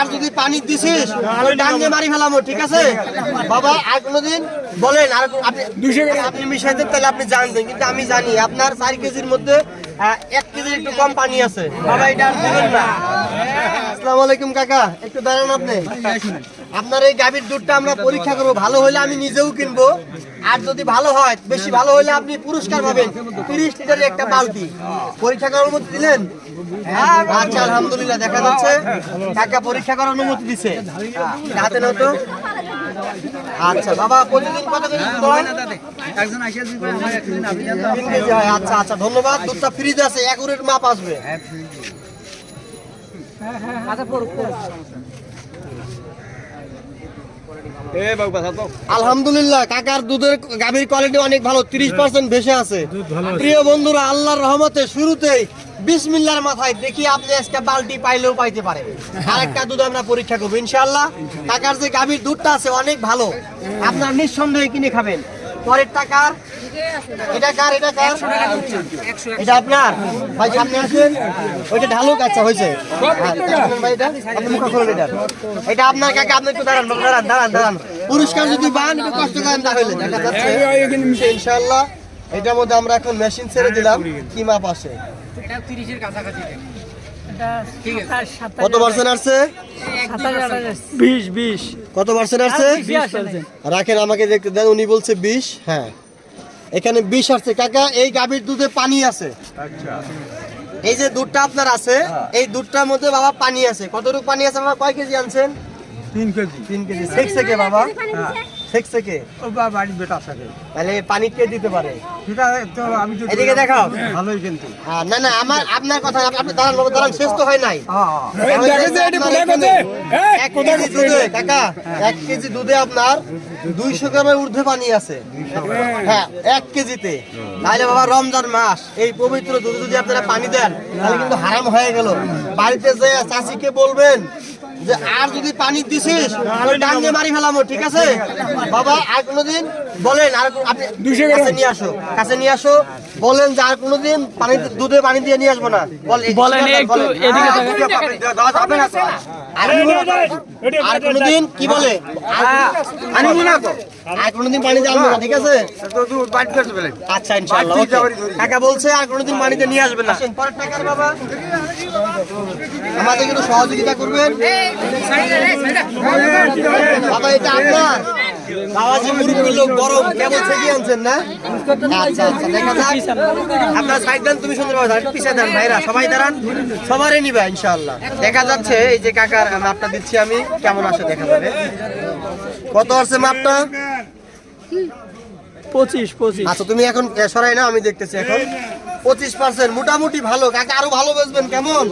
আর যদি পানি দিছিস ডাঙ্গে মারি ফেলামো, ঠিক আছে বাবা? আর কোনোদিন বলেন আর আপনি মিশাই দেন, তাহলে আপনি জানবেন, কিন্তু আমি জানি আপনার 4 কেজির মধ্যে 1 কেজির একটু কম পানি আছে বাবা, এটা আর দেবেন না। আসসালামু আলাইকুম কাকা, একটু দাঁড়ান আপনি। আপনার এই গাভীর দুধটা আমরা পরীক্ষা করবো, ভালো হলে আমি নিজেও কিনবো, আর যদি ভালো হয়, বেশি ভালো হলে আপনি পুরস্কার পাবেন 30 লিটারের একটা বালতি। পরীক্ষা করার অনুমতি দিলেন? আচ্ছা আলহামদুলিল্লাহ, দেখা যাচ্ছে কাকা পরীক্ষা করার অনুমতি দিছে। হাতে নাও তো। আচ্ছা বাবা, প্রতিদিন কত কেজি দুধ হয়? 3 কেজি হয়। আচ্ছা আচ্ছা, ধন্যবাদ। দুধটা ফ্রিজ আছে, একুরেট মাপ আসবে। আলহামদুলিল্লাহ, কাকার দুধের গাভীর কোয়ালিটি অনেক ভালো, 30% ভেসে আছে। প্রিয় বন্ধুরা, আল্লাহর রহমতে শুরুতেই বিসমিল্লাহর মাথায় দেখি আপনি আজকে বালতি পাইলেও পাইতে পারে। আরেকটা দুধ আমরা পরীক্ষা করবো ইনশাআল্লাহ। কাকার যে গাভীর দুধটা আছে অনেক ভালো, আপনার নিঃসন্দেহে কিনে খাবেন। পরের টাকার এটা কার? এটা কার? এটা আপনার ভাই, সামনে আসেন। ওইটা ঢালুক। আচ্ছা হয়েছে ভাই, এটা আপনি মুখ খুলুন। এটা আপনার কাকা, আপনি একটু দাঁড়ান দাঁড়ান দাঁড়ান দাঁড়ান। পুরস্কার যদি পান একটু কষ্ট করেন, না হইলে দেখা যাচ্ছে ইনশাআল্লাহ। এটার মধ্যে আমরা এখন মেশিন ছেড়ে দিলাম। কি মাপ আসে? এটা 30 এর কাছাকাছি। কত পার্সেন্ট আসছে? 20 কত পার্সেন্ট আসছে? রাখেন, আমাকে দেখতে দেন। উনি বলছে 20। হ্যাঁ, এখানে 20 আসছে। কাকা, এই গাভীর দুধে পানি আছে। এই যে দুধটা আপনার আছে, এই দুধটার মধ্যে বাবা পানি আছে। কতটুকু পানি আছে বাবা? কয় কেজি আনছেন? 3 কেজি। 3 কেজি। সেকছে কে বাবা? সেকছে কে? ও বাবা, বাড়ি বেটা থাকে। তাহলে পানি কে দিতে পারে? সেটা তো আমি তো এদিকে দেখাও। ভালোই কিন্তু। না না, আপনার কথা, আপনি দাঁড়ান বাবা, দাঁড়ান, শেষ তো হয় নাই। এক কেজি দুধে কাকা, 1 কেজি দুধে আপনার 200 গ্রামের ঊর্ধ্বে পানি আছে। হ্যাঁ, 1 কেজিতে। তাহলে বাবা, রমজান মাস, এই পবিত্র দুধে যদি আপনারা পানি দেন, তাহলে কিন্তু হারাম হয়ে গেল। বাড়িতে যে চাষিকে বলবেন যে আর যদি পানি দিছিস ডাঙ্গে মারি ফেলামো, ঠিক আছে বাবা? আর কোনোদিন বলেন, আর আপনি কাছে নিয়ে আসো, কাছে নিয়ে আসো, বলেন যে আর কোনোদিন পানি দুধে পানি দিয়ে নিয়ে আসবো না। বলেন একটু এদিকে আর কোনোদিন কি বলে আর কোনোদিন পানি দিয়ে আনবো না, ঠিক আছে? আচ্ছা ইনশাআল্লাহ, কাকা বলছে আর কোনোদিন পানিতে নিয়ে আসবেন না। পরের টাকার বাবা, আমাদের একটু সহযোগিতা করবেন বাবা। এটা আপনার বাবাজি, মুরব্বী লোক, গরম কেবল থেকে আনছেন না? আচ্ছা আচ্ছা, দেখা যাক। আপনার সাইড দেন, তুমি সুন্দর ভাবে পিছিয়ে দেন। ভাইরা সবাই দাঁড়ান, সবারই নিবা ইনশাআল্লাহ। দেখা যাচ্ছে এই যে কাকার মাপটা দিচ্ছি আমি, কেমন আসে দেখা যাবে। কত আছে মাপটা? 25। আচ্ছা, তুমি এখন সরাই না, আমি দেখতেছি এখন 25%। মোটামুটি ভালো কাকা, আরো ভালো বুঝবেন কেমন?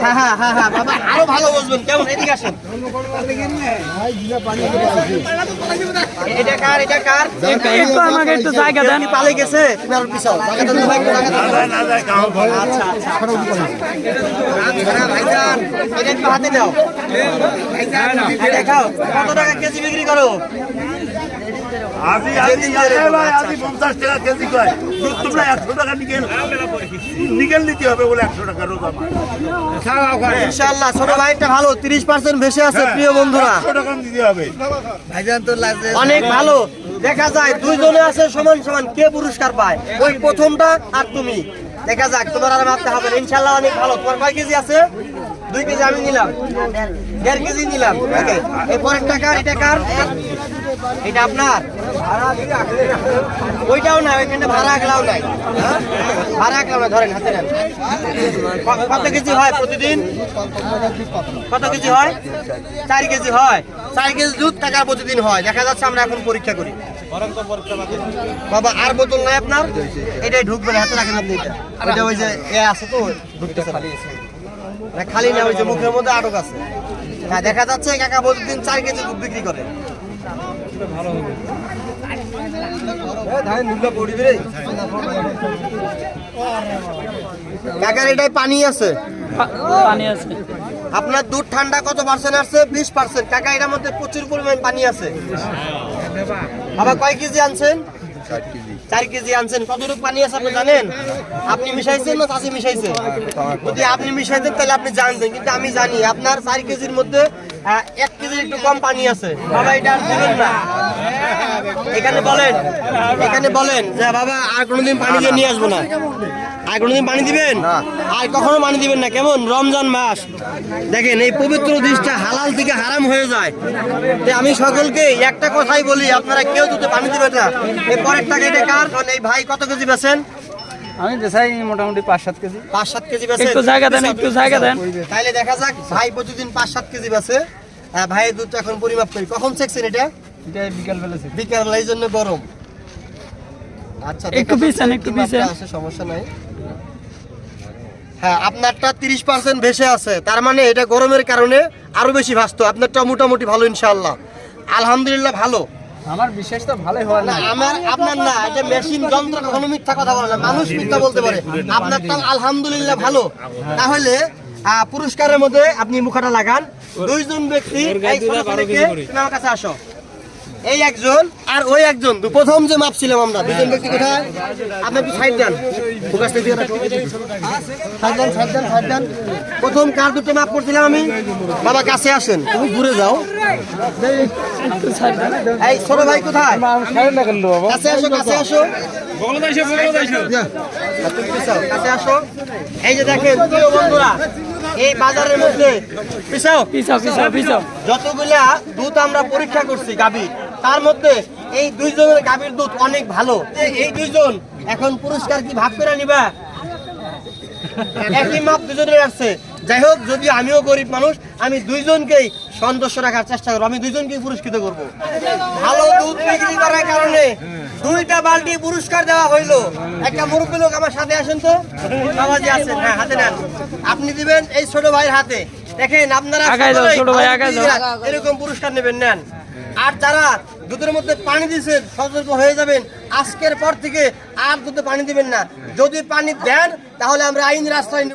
হ্যাঁ হ্যাঁ হ্যাঁ হ্যাঁ বাবা, আরো ভালো বুঝবেন কেমন? এদিকে আসেন। এটা কার? এটা কার? একটু আমাকে একটু জায়গা দেন। পালে গেছে, তুমি আর পিছাও। জায়গা দেন ভাই, জায়গা দেন। আচ্ছা আচ্ছা, ভাইজান এটা একটু হাতে দাও। দেখাও কত টাকা কেজি বিক্রি করো? আমি 50 টাকা কেজি কয়, তোমরা 100 টাকা নিকেল নিতে হবে বলে 100 টাকা রোজ আমার। ইনশাআল্লাহ ছোট ভাইটা ভালো, 30% ভেসে আছে। প্রিয় বন্ধুরা, 100 টাকা দিতে হবে। ভাইজান তো অনেক ভালো। দেখা যায় দুইজনে আছে সমান সমান, কে পুরস্কার পায়? ওই প্রথমটা আর তুমি। দেখা যাক, তোমার আর মাপতে হবে ইনশাআল্লাহ। অনেক ভালো। তোমার কয় কেজি আছে? 2 কেজি আমি নিলাম, 1.5 কেজি নিলাম। ওকে, এই পরের টাকা, এটা কার? এটা আপনার? ওইটাও না, ওইখানে ভাড়া আগলাও নাই। ভাড়া আগলাও না, ধরেন হাতে নেন। কত কেজি হয় প্রতিদিন? কত কেজি হয়? 4 কেজি হয়। 4 কেজি দুধ টাকা প্রতিদিন হয়। দেখা যাচ্ছে আমরা এখন পরীক্ষা করি বাবা। আর বোতল নাই আপনার? এটাই ঢুকবে না, হাতে রাখেন আপনি। এটা ওইটা ওই যে এ আছে তো, ঢুকতেছে না, খালি না, ওই যে মুখের মধ্যে আটক আছে। হ্যাঁ, দেখা যাচ্ছে কাকা প্রতিদিন 4 কেজি দুধ বিক্রি করে। কাকার এটাই পানি আছে। আপনার দুধ ঠান্ডা কত পার্সেন্ট আসছে? 20%। কাকা, এটার মধ্যে প্রচুর পরিমাণ পানি আছে। বাবা কয় কেজি আনছেন? 4 কেজি আনছেন, কতটুকু পানি আছে আপনি জানেন? আপনি মিশাইছেন না চাচি মিশাইছে? যদি আপনি মিশাইতেন তাহলে আপনি জানতেন, কিন্তু আমি জানি আপনার 4 কেজির মধ্যে 1 কেজির একটু কম পানি আছে। বাবা এটা আর দিবেন না, এখানে বলেন যে বাবা আর কোনোদিন পানি দিয়ে নিয়ে আসবো না। আর কোনোদিন পানি দিবেন? আর কখনো পানি দিবেন না। কেমন রমজান মাস দেখেন, এই পবিত্র জিনিসটা হালাল থেকে হারাম হয়ে যায়। আমি সকলকে একটা কথাই বলি, আপনারা কেউ দুধে পানি দিবেন না। এই পরের টাকা এটা কার? কারণ এই ভাই কত কেজি বেছেন? আমি দেখাই মোটামুটি 5-7 কেজি। 5-7 কেজি বেছেন। একটু জায়গা দেন, একটু জায়গা দেন। তাইলে দেখা যাক ভাই প্রতিদিন 5-7 কেজি বেছে। ভাইয়ের দুধ এখন পরিমাপ করি। কখন চেকছেন এটা? এটা বিকাল বেলা ছিল। বিকালবেলা, এই জন্য গরম। আচ্ছা একটু পিছান, একটু পিছান। সমস্যা নাই। হ্যাঁ, আপনারটা 30% ভেসে আছে, তার মানে এটা গরমের কারণে আরো বেশি ভাসতো। আপনারটা মোটামুটি ভালো, ইনশাআল্লাহ আলহামদুলিল্লাহ ভালো। আমার বিশেষ তো ভালোই হয় না না। আপনার না, এটা মেশিন যন্ত্র কখনো মিথ্যা কথা বলে না, মানুষ মিথ্যা বলতে পারে। আপনারটা আলহামদুলিল্লাহ ভালো। তাহলে পুরস্কারের মধ্যে আপনি মুখাটা লাগান। 2 জন ব্যক্তি, এই ছোট ছেলেকে, তুমি আমার কাছে আসো। এই একজন আর ওই একজন, প্রথম যে মাপছিলাম আমরা, 2 জন ব্যক্তি কোথায়? আপনি একটু সাইড দেন, ফোকাসটা দিয়ে রাখো। সাইড দেন। প্রথম কার দুটো মাপ করছিলাম আমি? বাবা কাছে আসেন, তুমি দূরে যাও। এই ছোট ভাই কোথায়? কাছে আসো। কাছে আসো। এই যে দেখেন প্রিয় বন্ধুরা, এই বাজারের মধ্যে পিছাও যতগুলা দুধ আমরা পরীক্ষা করছি গাভীর, তার মধ্যে এই 2 জনের গাভীর দুধ অনেক ভালো। এই 2 জন এখন পুরস্কার কি ভাগ করে নিবা? একই মাপ 2 জনের আসছে। যাই হোক, যদি আমিও গরিব মানুষ, আমি 2 জনকেই সন্তুষ্ট রাখার চেষ্টা করবো। আমি 2 জনকেই পুরস্কৃত করব। ভালো দুধ বিক্রি করার কারণে 2টা বালতি পুরস্কার দেওয়া হইলো। একটা মুরব্বী লোক আমার সাথে আসেন তো, বাবাজি আছেন, হ্যাঁ হাতে নেন। আপনি দিবেন এই ছোট ভাইয়ের হাতে। দেখেন আপনারা এরকম পুরস্কার নেবেন, নেন। আর যারা দুধের মধ্যে পানি দিয়েছেন, সতর্ক হয়ে যাবেন, আজকের পর থেকে আর দুধে পানি দিবেন না। যদি পানি দেন তাহলে আমরা আইনের আশ্রয়